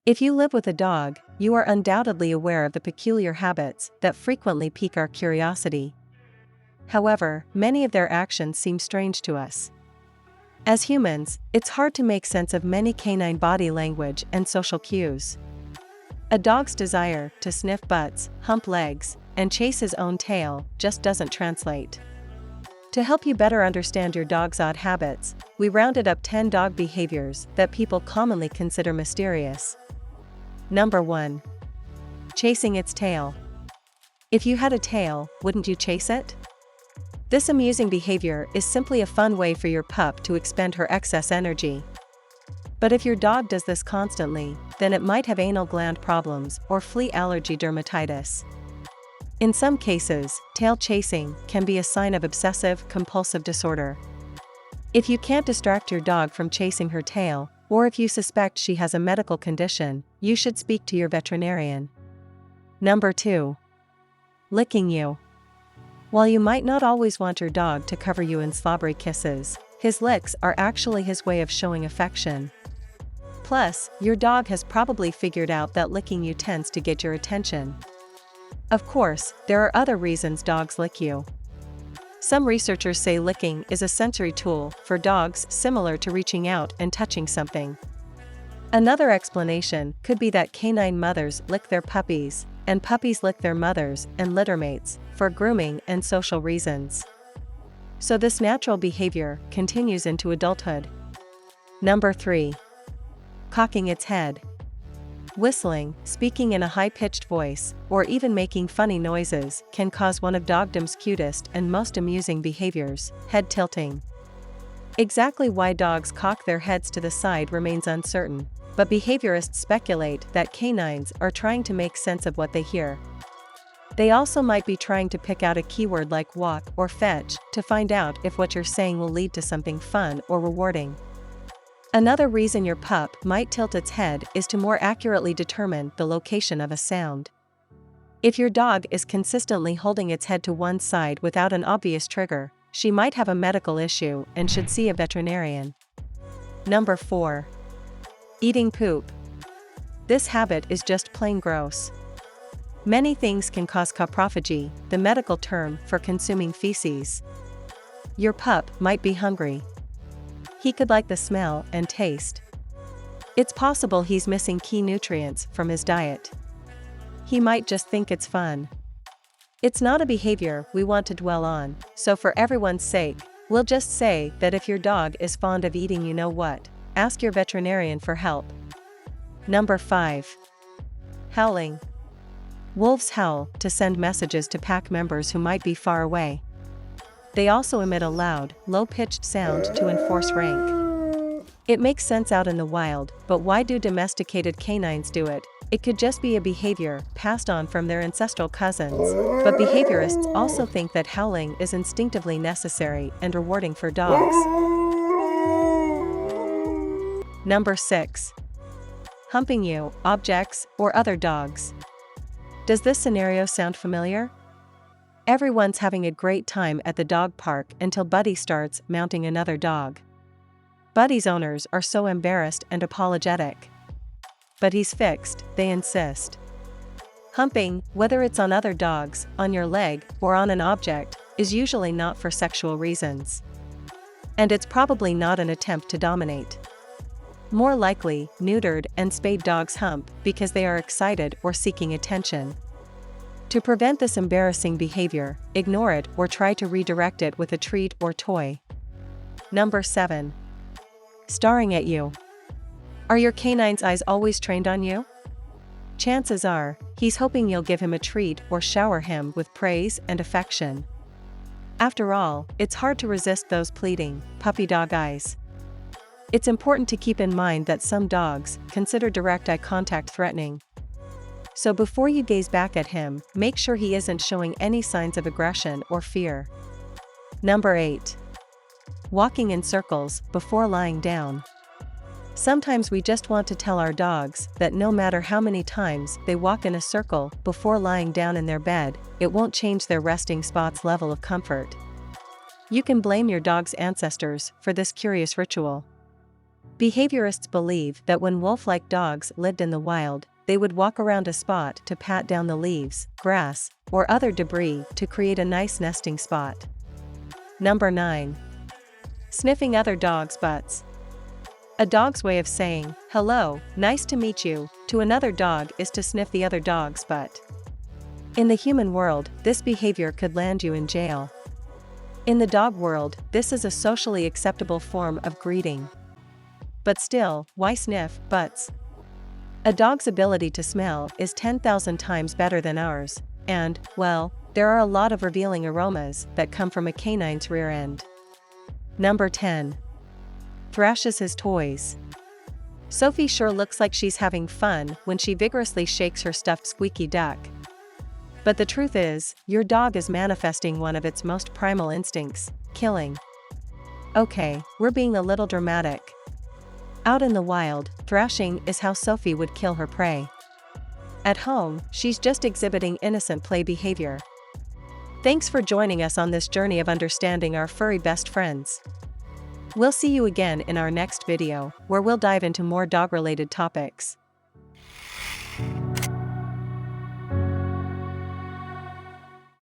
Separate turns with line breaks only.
If you live with a dog, you are undoubtedly aware of the peculiar habits that frequently pique our curiosity. However, many of their actions seem strange to us. As humans, it's hard to make sense of many canine body language and social cues. A dog's desire to sniff butts, hump legs, and chase his own tail just doesn't translate. To help you better understand your dog's odd habits, we rounded up 10 dog behaviors that people commonly consider mysterious. Number 1. Chasing its tail. If you had a tail, wouldn't you chase it? This amusing behavior is simply a fun way for your pup to expend her excess energy. But if your dog does this constantly, then it might have anal gland problems or flea allergy dermatitis. In some cases, tail chasing can be a sign of obsessive-compulsive disorder. If you can't distract your dog from chasing her tail, or if you suspect she has a medical condition, you should speak to your veterinarian. Number 2. Licking you. While you might not always want your dog to cover you in slobbery kisses, his licks are actually his way of showing affection. Plus, your dog has probably figured out that licking you tends to get your attention. Of course, there are other reasons dogs lick you. Some researchers say licking is a sensory tool for dogs similar to reaching out and touching something. Another explanation could be that canine mothers lick their puppies, and puppies lick their mothers and littermates for grooming and social reasons. So this natural behavior continues into adulthood. Number 3. Cocking its head. Whistling, speaking in a high-pitched voice, or even making funny noises can cause one of dogdom's cutest and most amusing behaviors, head tilting. Exactly why dogs cock their heads to the side remains uncertain, but behaviorists speculate that canines are trying to make sense of what they hear. They also might be trying to pick out a keyword like walk or fetch to find out if what you're saying will lead to something fun or rewarding. Another reason your pup might tilt its head is to more accurately determine the location of a sound. If your dog is consistently holding its head to one side without an obvious trigger, she might have a medical issue and should see a veterinarian. Number 4. Eating poop. This habit is just plain gross. Many things can cause coprophagy, the medical term for consuming feces. Your pup might be hungry. He could like the smell and taste. It's possible he's missing key nutrients from his diet. He might just think it's fun. It's not a behavior we want to dwell on, so for everyone's sake, we'll just say that if your dog is fond of eating you know what, ask your veterinarian for help. Number 5. Howling. Wolves howl to send messages to pack members who might be far away. They also emit a loud, low-pitched sound to enforce rank. It makes sense out in the wild, but why do domesticated canines do it? It could just be a behavior passed on from their ancestral cousins, but behaviorists also think that howling is instinctively necessary and rewarding for dogs. Number 6. Humping you, objects, or other dogs. Does this scenario sound familiar? Everyone's having a great time at the dog park until Buddy starts mounting another dog. Buddy's owners are so embarrassed and apologetic. But he's fixed, they insist. Humping, whether it's on other dogs, on your leg, or on an object, is usually not for sexual reasons. And it's probably not an attempt to dominate. More likely, neutered and spayed dogs hump because they are excited or seeking attention. To prevent this embarrassing behavior, ignore it or try to redirect it with a treat or toy. Number 7. Staring at you. Are your canine's eyes always trained on you? Chances are, he's hoping you'll give him a treat or shower him with praise and affection. After all, it's hard to resist those pleading, puppy dog eyes. It's important to keep in mind that some dogs consider direct eye contact threatening. So before you gaze back at him, make sure he isn't showing any signs of aggression or fear. Number 8. Walking in circles before lying down. Sometimes we just want to tell our dogs that no matter how many times they walk in a circle before lying down in their bed, it won't change their resting spot's level of comfort. You can blame your dog's ancestors for this curious ritual. Behaviorists believe that when wolf-like dogs lived in the wild, they would walk around a spot to pat down the leaves, grass, or other debris to create a nice nesting spot. Number 9. Sniffing other dogs' butts. A dog's way of saying, "Hello, nice to meet you," to another dog is to sniff the other dog's butt. In the human world, this behavior could land you in jail. In the dog world, this is a socially acceptable form of greeting. But still, why sniff butts? A dog's ability to smell is 10,000 times better than ours, and, well, there are a lot of revealing aromas that come from a canine's rear end. Number 10. Thrashes his toys. Sophie sure looks like she's having fun when she vigorously shakes her stuffed squeaky duck. But the truth is, your dog is manifesting one of its most primal instincts, killing. Okay, we're being a little dramatic. Out in the wild, thrashing is how Sophie would kill her prey. At home, she's just exhibiting innocent play behavior. Thanks for joining us on this journey of understanding our furry best friends. We'll see you again in our next video, where we'll dive into more dog-related topics.